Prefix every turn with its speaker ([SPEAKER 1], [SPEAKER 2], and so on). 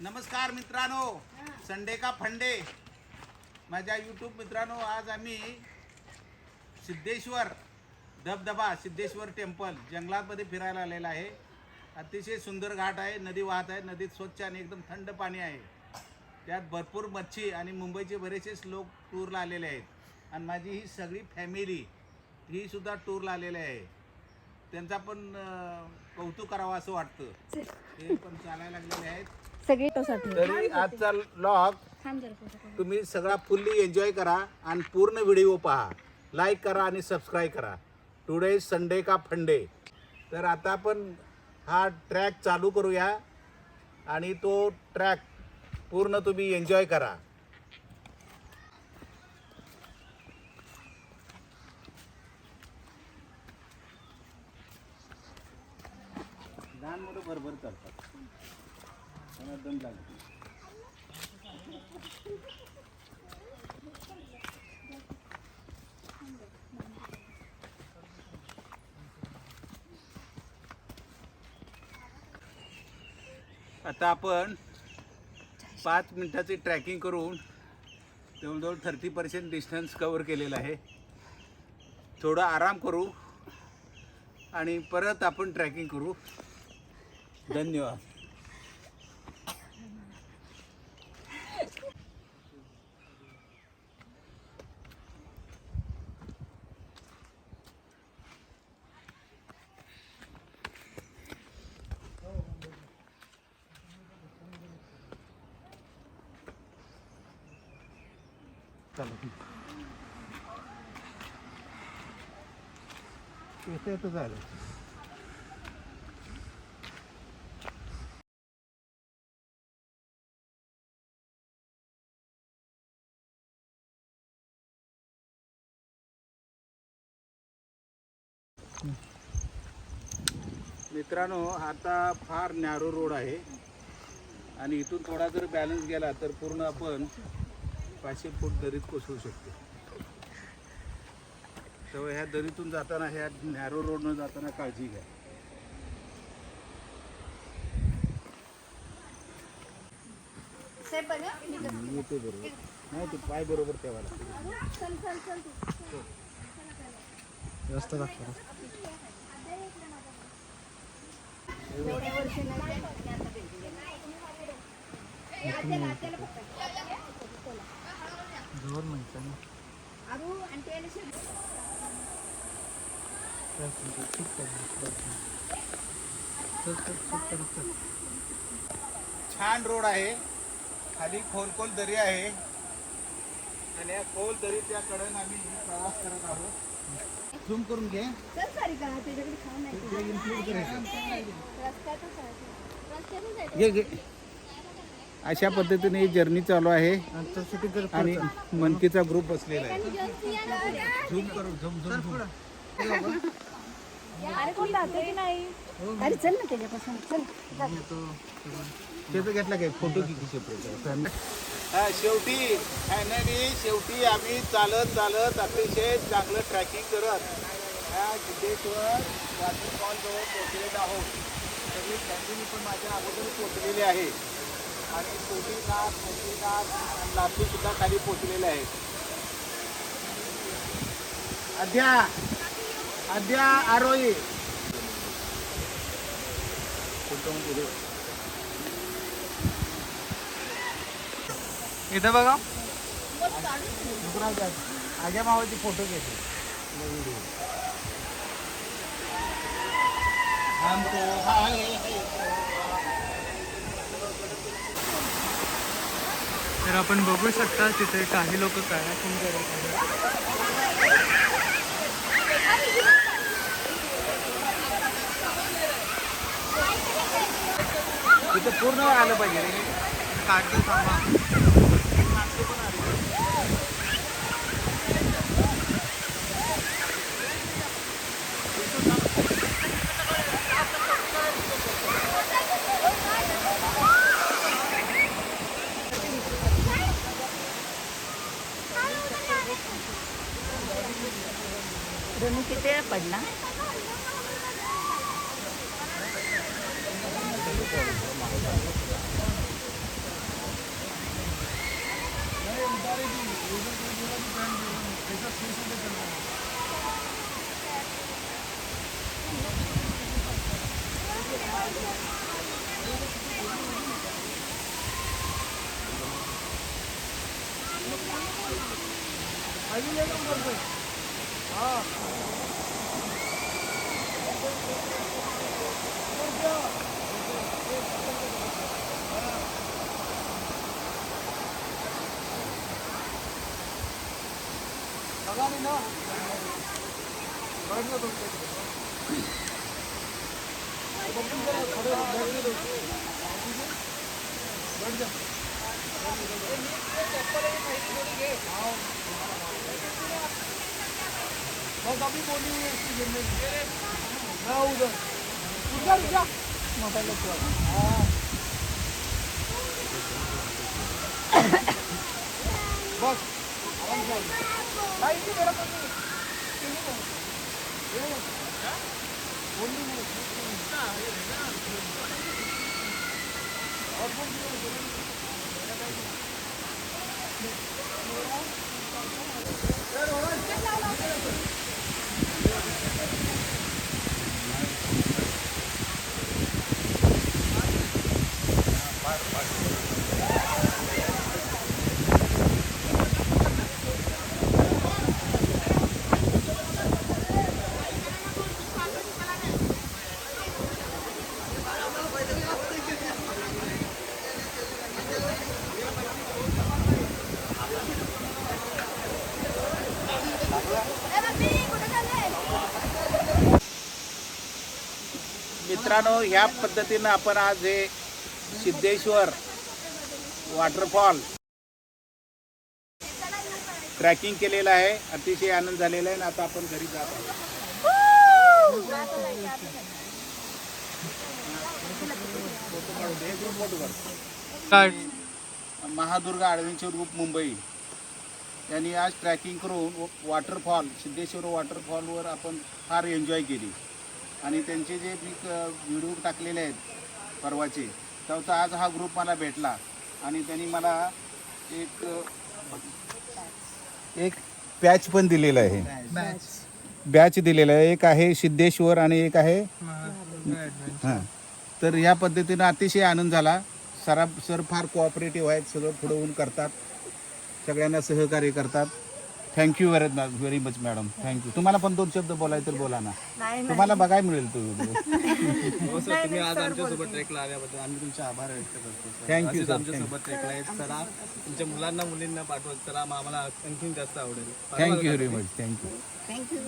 [SPEAKER 1] नमस्कार मित्रांनो, संडे का फंडे माझ्या यूट्यूब मित्रांनो, आज आम्ही सिद्धेश्वर धबधबा सिद्धेश्वर टेम्पल जंगलामध्ये फिरायला आलेला आहे. अतिशय सुंदर घाट आहे, नदी वाहत आहे, नदीत स्वच्छ आणि एकदम थंड पाणी आहे. त्यात भरपूर मच्छी आणि मुंबईचे बरेचसेच लोक टूरला आलेले आहेत आणि माझी ही सगळी फॅमिली ही सुद्धा टूरला आलेले आहे. त्यांचा पण कौतुक करावं असं वाटतं. ते पण चालायला लागलेले आहेत
[SPEAKER 2] सगळी.
[SPEAKER 1] तरी आजचा व्लॉग तुम्ही सगळा फुल्ली एन्जॉय करा आणि पूर्ण व्हिडिओ पहा, लाईक करा आणि सबस्क्राईब करा. टुडे संडे का फंडे. तर आता आपण हा ट्रॅक चालू करूया आणि तो ट्रॅक पूर्ण तुम्ही एन्जॉय करा. गाण मोठं भरभर चालतात, त्यांना दम लागतो. आता आपण 5 मिनिटाची ट्रॅकिंग करून जवळजवळ 30% डिस्टन्स कवर केलेला आहे. थोडा आराम करू आणि परत आपण ट्रॅकिंग करू. धन्यवाद. येतं झालं. मित्रांनो, आता फार नॅरो रोड आहे आणि इथून थोडा जर बॅलन्स गेला तर पूर्ण आपण 500 फूट दरीत कोसळू शकतो. तेव्हा ह्या दरीतून जाताना, ह्या नॅरो रोडनं जाताना काळजी घ्या. येते बरोबर नाही, ते पाय बरोबर ठेवायला जास्त दाखवा. जोर म्हणता ना. छान रोड आहे, खाली खोल दरी आहे आणि या खोल दरीच्या कडेने आम्ही प्रवास करत आहोत. झूम करून घे. घे. अशा पद्धतीने जर्नी चालू आहे आणि मनकीचा ग्रुप बसलेला आहे. झूम करून झूम.
[SPEAKER 2] अरे कोण जाते की नाही? अरे चल ना त्याच्यापासून चल.
[SPEAKER 1] त्याचा घेतला काय फोटो किती सेपरेट. शेवटी फायनली आम्ही चालत अतिशय चांगलं ट्रॅकिंग करत ह्या सिद्धेश्वर वॉटरफॉल जवळ पोहोचलेलो आहोत. सगळी फॅमिली पण माझ्या अगोदर पोहोचलेली आहे आणि कोटीनाथ लातूर सुद्धा खाली पोहोचलेले आहेत. अद्या आरोही
[SPEAKER 3] इथं बघा,
[SPEAKER 1] आज्या मावाचे फोटो घेते.
[SPEAKER 3] तर आपण बघू शकता तिथे काही लोक कायाकिंग करत आहेत.
[SPEAKER 1] तिथं पूर्ण आलं पाहिजे रे.
[SPEAKER 3] काढतो थांबा.
[SPEAKER 2] किती पडला?
[SPEAKER 1] मित्रांनो, ह्या पद्धतीनं आपण आज हे सिद्धेश्वर वॉटरफॉल ट्रॅकिंग केलेलं आहे. अतिशय आनंद झालेला आहे. आता आपण घरी जात आहोत.
[SPEAKER 3] काय
[SPEAKER 1] महादुर्गा ॲडव्हेंचर ग्रुप मुंबई यांनी आज ट्रॅकिंग करून वॉटरफॉल सिद्धेश्वर वॉटरफॉलवर आपण फार एन्जॉय केली आणि त्यांचे जे मी व्हिडिओ टाकलेले आहेत परवाचे, तर आज हा ग्रुप मला भेटला आणि त्यांनी मला एक पॅच पण दिलेला आहे. बॅच दिलेला आहे. एक आहे सिद्धेश्वर आणि एक आहे हां. तर ह्या पद्धतीनं अतिशय आनंद झाला. सर फार कोऑपरेटिव्ह आहेत. सगळं पुढं होऊन करतात. सगळ्यांना सहकार्य करतात. Thank you very much madam. Thank you. तुम्हाला पण 2 शब्द बोलायचे तर बोला ना. तुम्हाला बघायला मिळेल तो व्हिडिओ.
[SPEAKER 3] हो सर, तुम्ही आज आमच्यासोबत ट्रेकला आल्याबद्दल आम्ही तुमचे आभार व्यक्त करतो.
[SPEAKER 1] Thank you sir.
[SPEAKER 3] आमच्यासोबत ट्रेकला आहेत सर. तुमच्या मुलांना मुलींना पाठवत सर, आम्हाला आणखीन जास्त आवडेल.
[SPEAKER 1] Thank you very much. Thank you.
[SPEAKER 2] Thank you.